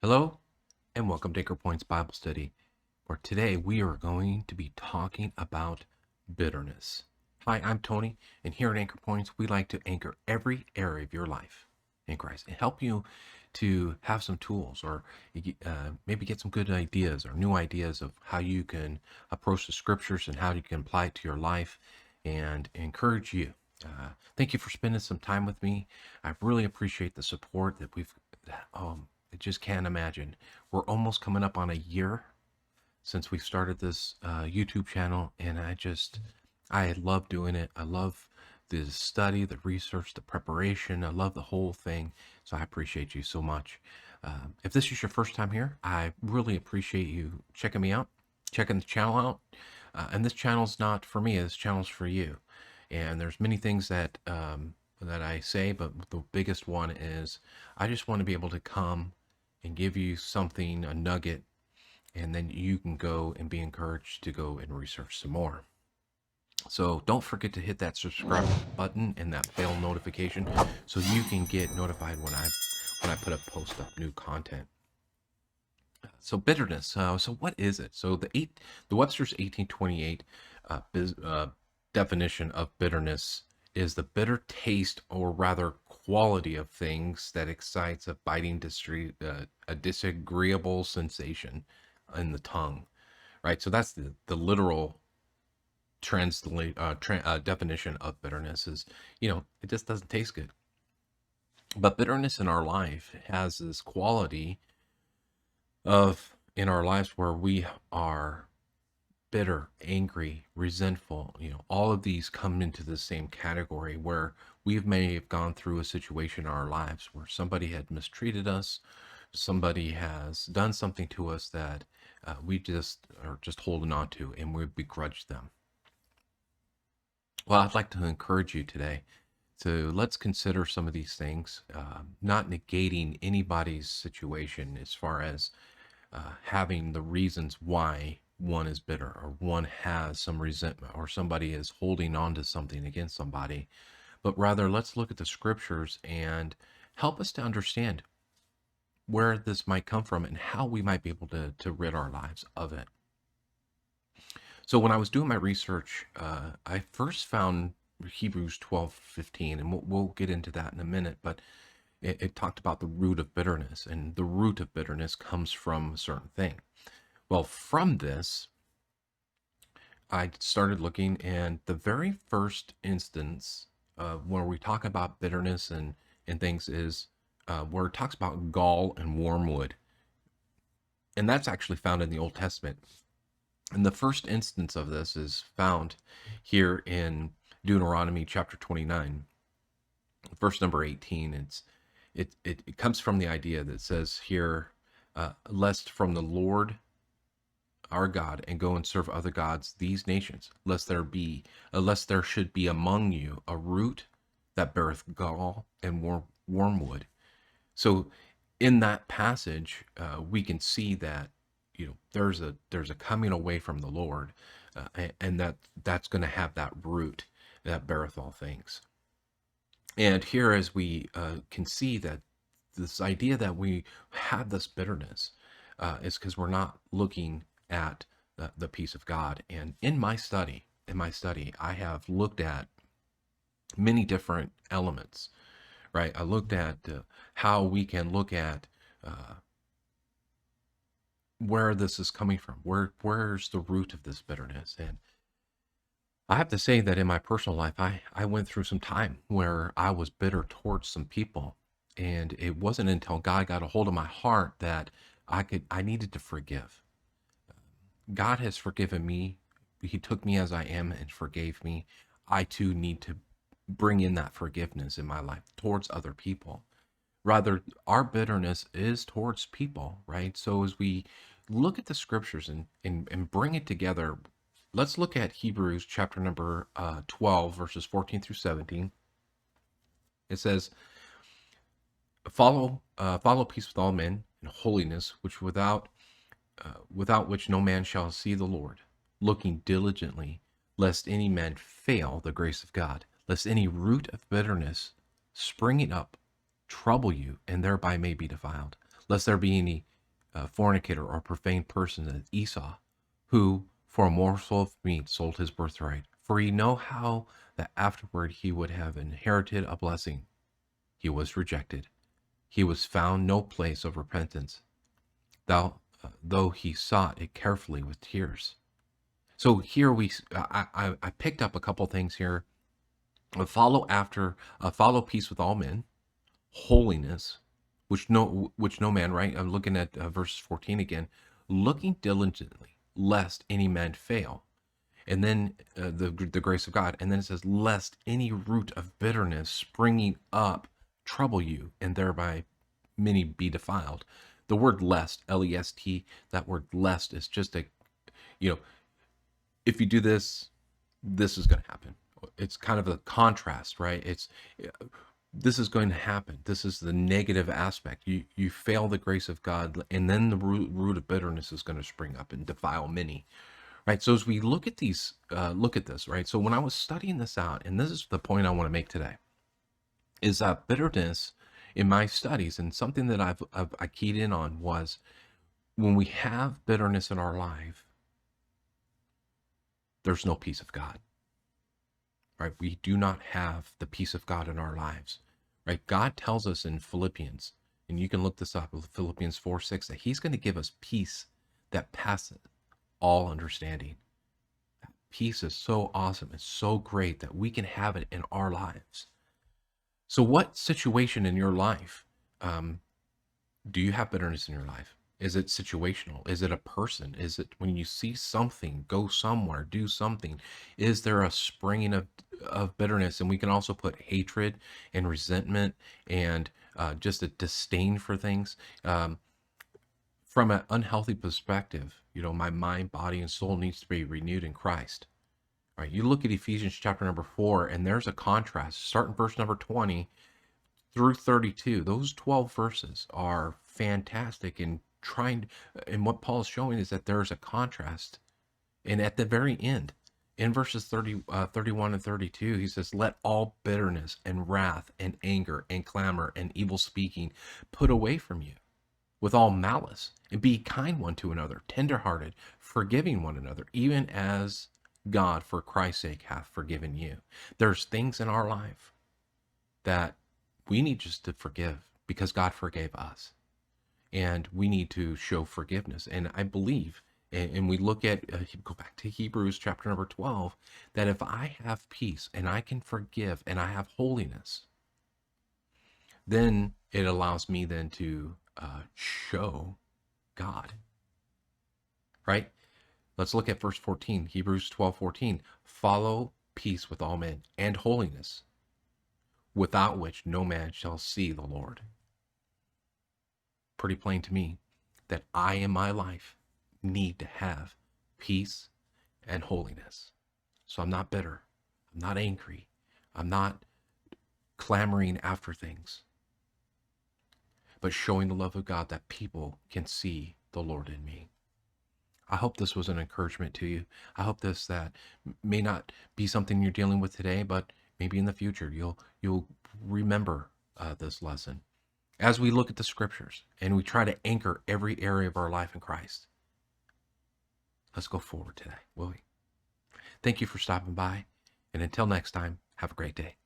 Hello, and welcome to Anchor Points Bible Study, where today we are going to be talking about bitterness. Hi, I'm Tony, and here at Anchor Points, we like to anchor every area of your life in Christ and help you to have some tools or maybe get some good ideas or new ideas of how you can approach the scriptures and how you can apply it to your life and encourage you. Thank you for spending some time with me. I really appreciate the support that I just can't imagine. We're almost coming up on a year since we started this YouTube channel, and I love doing it. I love the study, the research, the preparation. I love the whole thing. So I appreciate you so much. If this is your first time here, I really appreciate you checking me out, checking the channel out. And this channel's not for me. This channel's for you. And there's many things that I say, but the biggest one is I just want to be able to come and give you something, a nugget, and then you can go and be encouraged to go and research some more. So don't forget to hit that subscribe button and that bell notification so you can get notified when I put a post up new content. So bitterness. So what is it? So the Webster's 1828 definition of bitterness is the bitter taste, or rather quality, of things that excites a a disagreeable sensation in the tongue, right? So that's the literal definition of bitterness is, it just doesn't taste good. But bitterness in our life has this quality of in our lives where we are bitter, angry, resentful, all of these come into the same category where we may have gone through a situation in our lives where somebody had mistreated us, somebody has done something to us that we just are just holding on to, and we begrudge them. Well, I'd like to encourage you today to let's consider some of these things, not negating anybody's situation as far as having the reasons why one is bitter or one has some resentment or somebody is holding on to something against somebody, but rather let's look at the scriptures and help us to understand where this might come from and how we might be able to rid our lives of it. So when I was doing my research, I first found Hebrews 12:15, and we'll get into that in a minute, but it talked about the root of bitterness, and the root of bitterness comes from a certain thing. Well, from this, I started looking, and the very first instance where we talk about bitterness and things is where it talks about gall and wormwood. And that's actually found in the Old Testament. And the first instance of this is found here in Deuteronomy chapter 29, verse number 18. It comes from the idea that says here, lest from the Lord our God and go and serve other gods, these nations, lest there should be among you a root that beareth gall and wormwood. So in that passage, we can see that there's a coming away from the Lord, and that's going to have that root that beareth all things. And here, as we can see that this idea that we have this bitterness is because we're not looking at the peace of God. And in my study, I have looked at many different elements, right? I looked at how we can look at where this is coming from, where's the root of this bitterness. And I have to say that in my personal life, I went through some time where I was bitter towards some people. And it wasn't until God got a hold of my heart that I needed to forgive. God has forgiven me. He took me as I am and forgave me. I too need to bring in that forgiveness in my life towards other people. Rather, our bitterness is towards people, right? So as we look at the scriptures and bring it together, let's look at Hebrews chapter number 12, verses 14 through 17. It says, follow peace with all men and holiness, without which no man shall see the Lord, looking diligently, lest any man fail the grace of God, lest any root of bitterness springing up trouble you, and thereby may be defiled, lest there be any fornicator or profane person than Esau, who for a morsel of meat sold his birthright. For ye know how that afterward he would have inherited a blessing. He was rejected. He was found no place of repentance, though he sought it carefully with tears. So here I picked up a couple things here. Follow peace with all men, holiness, which no man, right? I'm looking at verse 14 again, looking diligently lest any man fail, and then the grace of God, and then it says lest any root of bitterness springing up trouble you, and thereby many be defiled. The word lest, L-E-S-T, that word lest is just a, you know, if you do this, this is going to happen. It's kind of a contrast, right? This is going to happen. This is the negative aspect. You fail the grace of God, and then the root of bitterness is going to spring up and defile many, right? So as we look at this, right? So when I was studying this out, and this is the point I want to make today, is that bitterness in my studies, and something that I keyed in on, was when we have bitterness in our life, there's no peace of God, right? We do not have the peace of God in our lives, right? God tells us in Philippians, and you can look this up, Philippians 4:6, that he's going to give us peace that passes all understanding. Peace is so awesome. It's so great that we can have it in our lives. So what situation in your life do you have bitterness in your life? Is it situational? Is it a person? Is it when you see something, go somewhere, do something? Is there a springing of bitterness? And we can also put hatred and resentment and just a disdain for things. From an unhealthy perspective, my mind, body, and soul needs to be renewed in Christ. Right? You look at Ephesians chapter number 4, and there's a contrast. Start in verse number 20 through 32. Those 12 verses are fantastic in and what Paul's showing is that there's a contrast. And at the very end, in verses 31 and 32, he says, let all bitterness and wrath and anger and clamor and evil speaking put away from you with all malice, and be kind one to another, tenderhearted, forgiving one another, even as God for Christ's sake hath forgiven you. There's things in our life that we need just to forgive because God forgave us. And we need to show forgiveness. And I believe, and we look at, go back to Hebrews chapter number 12, that if I have peace and I can forgive and I have holiness, then it allows me then to show God. Right? Let's look at verse 14, Hebrews 12:14. Follow peace with all men and holiness, without which no man shall see the Lord. Pretty plain to me that I in my life need to have peace and holiness. So I'm not bitter. I'm not angry. I'm not clamoring after things, but showing the love of God that people can see the Lord in me. I hope this was an encouragement to you. I hope that may not be something you're dealing with today, but maybe in the future you'll remember this lesson as we look at the scriptures and we try to anchor every area of our life in Christ. Let's go forward today, will we? Thank you for stopping by, and until next time, have a great day.